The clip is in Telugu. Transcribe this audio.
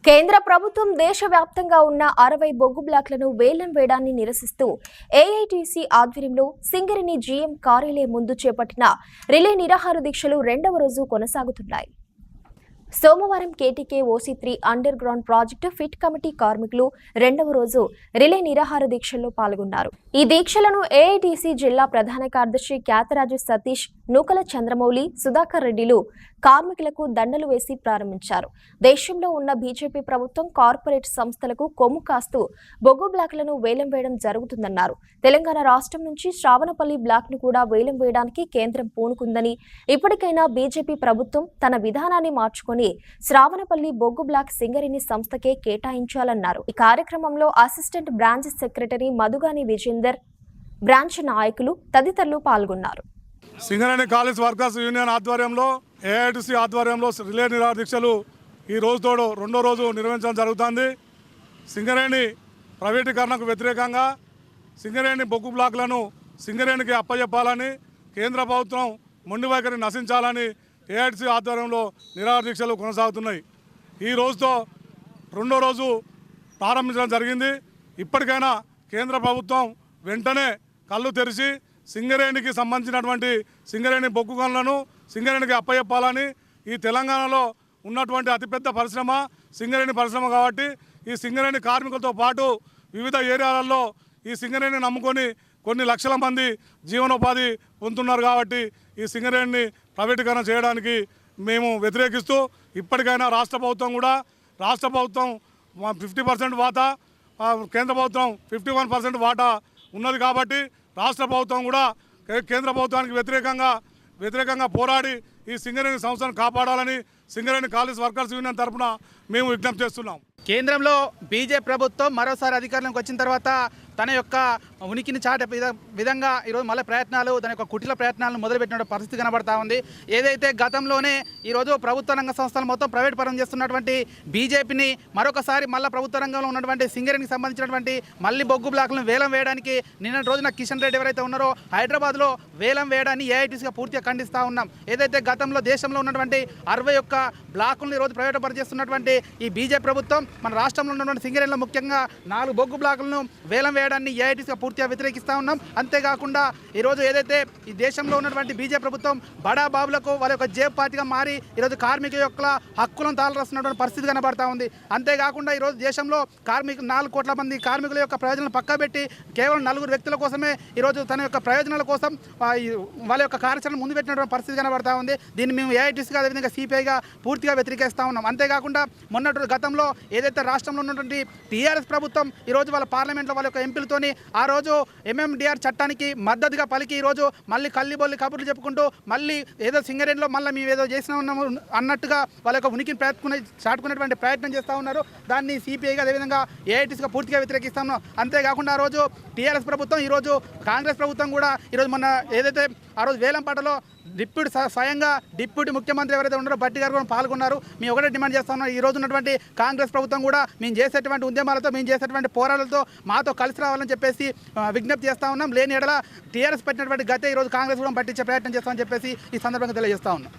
కేంద్ర ప్రభుత్వం దేశవ్యాప్తంగా ఉన్న 60 బొగ్గు బ్లాక్లను వేలం వేయడాన్ని నిరసిస్తూ ఏఐటీసీ ఆధ్వర్యంలో సింగరేణి జీఎం కార్యాలయం ముందు చేపట్టిన రిలే నిరాహార దీక్షలు రెండవ రోజు కొనసాగుతున్నాయి. సోమవారం కేటీకే ఓసీ3 underground project pit committee కార్మికులు రెండవ రోజు రిలే నిరాహార దీక్షల్లో పాల్గొన్నారు. ఈ దీక్షలను ఏఐటీసీ జిల్లా ప్రధాన కార్యదర్శి క్యాతరాజు సతీష్, నూకల చంద్రమౌళి, సుధాకర్ రెడ్డిలు కార్మికులకు దండలు వేసి ప్రారంభించారు. దేశంలో ఉన్న బీజేపీ ప్రభుత్వం కార్పొరేట్ సంస్థలకు కొమ్ము కాస్తూ బొగ్గు బ్లాక్లను వేలం వేయడం జరుగుతుందన్నారు. తెలంగాణ రాష్ట్రం నుంచి శ్రావణపల్లి బ్లాక్ ను కూడా వేలం వేయడానికి కేంద్రం పూనుకుందని, ఇప్పటికైనా బీజేపీ ప్రభుత్వం తన విధానాన్ని మార్చుకొని శ్రావణపల్లి బొగ్గు బ్లాక్ సింగరేణి సంస్థకే కేటాయించాలన్నారు. ఈ కార్యక్రమంలో assistant branch secretary Madhugani Vijender, branch నాయకులు తదితరులు పాల్గొన్నారు. సింగరేణి కాలేజ్ వర్కర్స్ యూనియన్ ఆధ్వర్యంలో ఏఐటీసీ ఆధ్వర్యంలో రిలే నిరాహార దీక్షలు ఈ రోజుతోడు రెండో రోజు నిర్వహించడం జరుగుతుంది. సింగరేణి ప్రైవేటీకరణకు వ్యతిరేకంగా సింగరేణి బొగ్గు బ్లాక్లను సింగరేణికి అప్పచెప్పాలని, కేంద్ర ప్రభుత్వం మొండి వైఖరి నశించాలని ఏఐటీసీ ఆధ్వర్యంలో నిరాహార దీక్షలు కొనసాగుతున్నాయి. ఈ రోజుతో రెండో రోజు ప్రారంభించడం జరిగింది. ఇప్పటికైనా కేంద్ర ప్రభుత్వం వెంటనే కళ్ళు తెరిచి సింగరేణికి సంబంధించినటువంటి సింగరేణి బొగ్గు గనులను సింగరేణికి అప్పచెప్పాలని, ఈ తెలంగాణలో ఉన్నటువంటి అతిపెద్ద పరిశ్రమ సింగరేణి పరిశ్రమ కాబట్టి ఈ సింగరేణి కార్మికులతో పాటు వివిధ ఏరియాలలో ఈ సింగరేణిని నమ్ముకొని కొన్ని లక్షల మంది జీవనోపాధి పొందుతున్నారు. కాబట్టి ఈ సింగరేణిని ప్రైవేటీకరణ చేయడానికి మేము వ్యతిరేకిస్తూ ఇప్పటికైనా రాష్ట్ర ప్రభుత్వం 50% వాటా, కేంద్ర ప్రభుత్వం 51% వాటా ఉన్నది. కాబట్టి రాష్ట్ర ప్రభుత్వం కూడా కేంద్ర ప్రభుత్వానికి వ్యతిరేకంగా పోరాడి ఈ సింగరేణి సంస్థను కాపాడాలని సింగరేణి కాలేజ్ వర్కర్స్ యూనియన్ తరఫున మేము విజ్ఞప్తి చేస్తున్నాం. కేంద్రంలో బీజేపీ ప్రభుత్వం మరోసారి అధికారంలోకి వచ్చిన తర్వాత తన యొక్క ఉనికిని చాటే విధంగా ఈరోజు మళ్ళీ తన యొక్క కుటిల ప్రయత్నాలను మొదలుపెట్టిన పరిస్థితి కనబడతా ఉంది. ఏదైతే గతంలోనే ఈరోజు ప్రభుత్వ రంగ సంస్థలు మొత్తం ప్రైవేట్ పరం చేస్తున్నటువంటి బీజేపీని మరొకసారి మళ్ళీ ప్రభుత్వ రంగంలో ఉన్నటువంటి సింగరేణికి సంబంధించినటువంటి మళ్ళీ బొగ్గు బ్లాక్లను వేలం వేయడానికి నిన్న రోజున కిషన్ రెడ్డి ఎవరైతే ఉన్నారో హైదరాబాద్లో వేలం వేయడాన్ని ఏఐటీసీగా పూర్తిగా ఖండిస్తూ ఉన్నాం. ఏదైతే గతంలో దేశంలో ఉన్నటువంటి 61 బ్లాకులను ఈరోజు ప్రైవేట్ పరం చేస్తున్నటువంటి ఈ బీజేపీ ప్రభుత్వం మన రాష్ట్రంలో ఉన్నటువంటి సింగరేణిలో ముఖ్యంగా 4 బొగ్గు బ్లాకులను వేలం వేయడాన్ని ఏఐటీసీగా పూర్తిగా వ్యతిరేకిస్తూ ఉన్నాం. అంతేకాకుండా ఈరోజు ఏదైతే ఈ దేశంలో ఉన్నటువంటి బీజేపీ ప్రభుత్వం బడా బాబులకు వాళ్ళ యొక్క జేబు పార్టీగా మారి ఈరోజు కార్మికుల యొక్క హక్కులను తాళరాస్తున్నటువంటి పరిస్థితి కనబడతా ఉంది. అంతేకాకుండా ఈరోజు దేశంలో 4 కోట్ల మంది కార్మికుల యొక్క ప్రయోజనాలు పక్కబెట్టి కేవలం 4 వ్యక్తుల కోసమే ఈరోజు తన యొక్క ప్రయోజనాల కోసం వాళ్ళ యొక్క కార్యాచరణ ముందు పెట్టినటువంటి పరిస్థితి కనబడతా ఉంది. దీన్ని మేము ఏఐటీసీగా అదేవిధంగా సిపిఐగా పూర్తిగా వ్యతిరేకిస్తూ ఉన్నాం. అంతేకాకుండా మొన్నటి గతంలో ఏదైతే రాష్ట్రంలో ఉన్నటువంటి టీఆర్ఎస్ ప్రభుత్వం ఈరోజు వాళ్ళ పార్లమెంట్లో వాళ్ళ యొక్క ఎంపీలతోని ఆ రోజు ఎంఎండిఆర్ చట్టానికి మద్దతుగా పలికి ఈరోజు మళ్ళీ కల్లిబొల్లి కబుర్లు చెప్పుకుంటూ మళ్ళీ ఏదో సింగరేణిలో మళ్ళీ మేము ఏదో చేసినా ఉన్నాము అన్నట్టుగా వాళ్ళ యొక్క ఉనికిని చాటుకునేటువంటి ప్రయత్నం చేస్తూ ఉన్నారు. దాన్ని సిపిఐగా అదేవిధంగా ఏఐటీసీగా పూర్తిగా వ్యతిరేకిస్తా ఉన్నాం. అంతేకాకుండా ఆ రోజు టీఆర్ఎస్ ప్రభుత్వం ఈరోజు కాంగ్రెస్ ప్రభుత్వం కూడా ఈరోజు మొన్న ఏదైతే ఆ రోజు వేలంపాటలో స్వయంగా డిప్యూటీ ముఖ్యమంత్రి ఎవరైతే ఉన్నారో భట్టి గారు కూడా పాల్గొన్నారు. మేము ఒకటే డిమాండ్ చేస్తా ఉన్నాం, ఈ రోజు ఉన్నటువంటి కాంగ్రెస్ ప్రభుత్వం కూడా మేము చేసేటువంటి ఉద్యమాలతో మేము చేసేటువంటి పోరాటాలతో మాతో కలిసి రావాలని చెప్పేసి విజ్ఞప్తి చేస్తా ఉన్నాం. లేని ఎడల టీఆర్ఎస్ పెట్టినటువంటి గతే ఈరోజు కాంగ్రెస్ కూడా పట్టించే ప్రయత్నం చేస్తామని చెప్పేసి ఈ సందర్భంగా తెలియజేస్తా ఉన్నాం.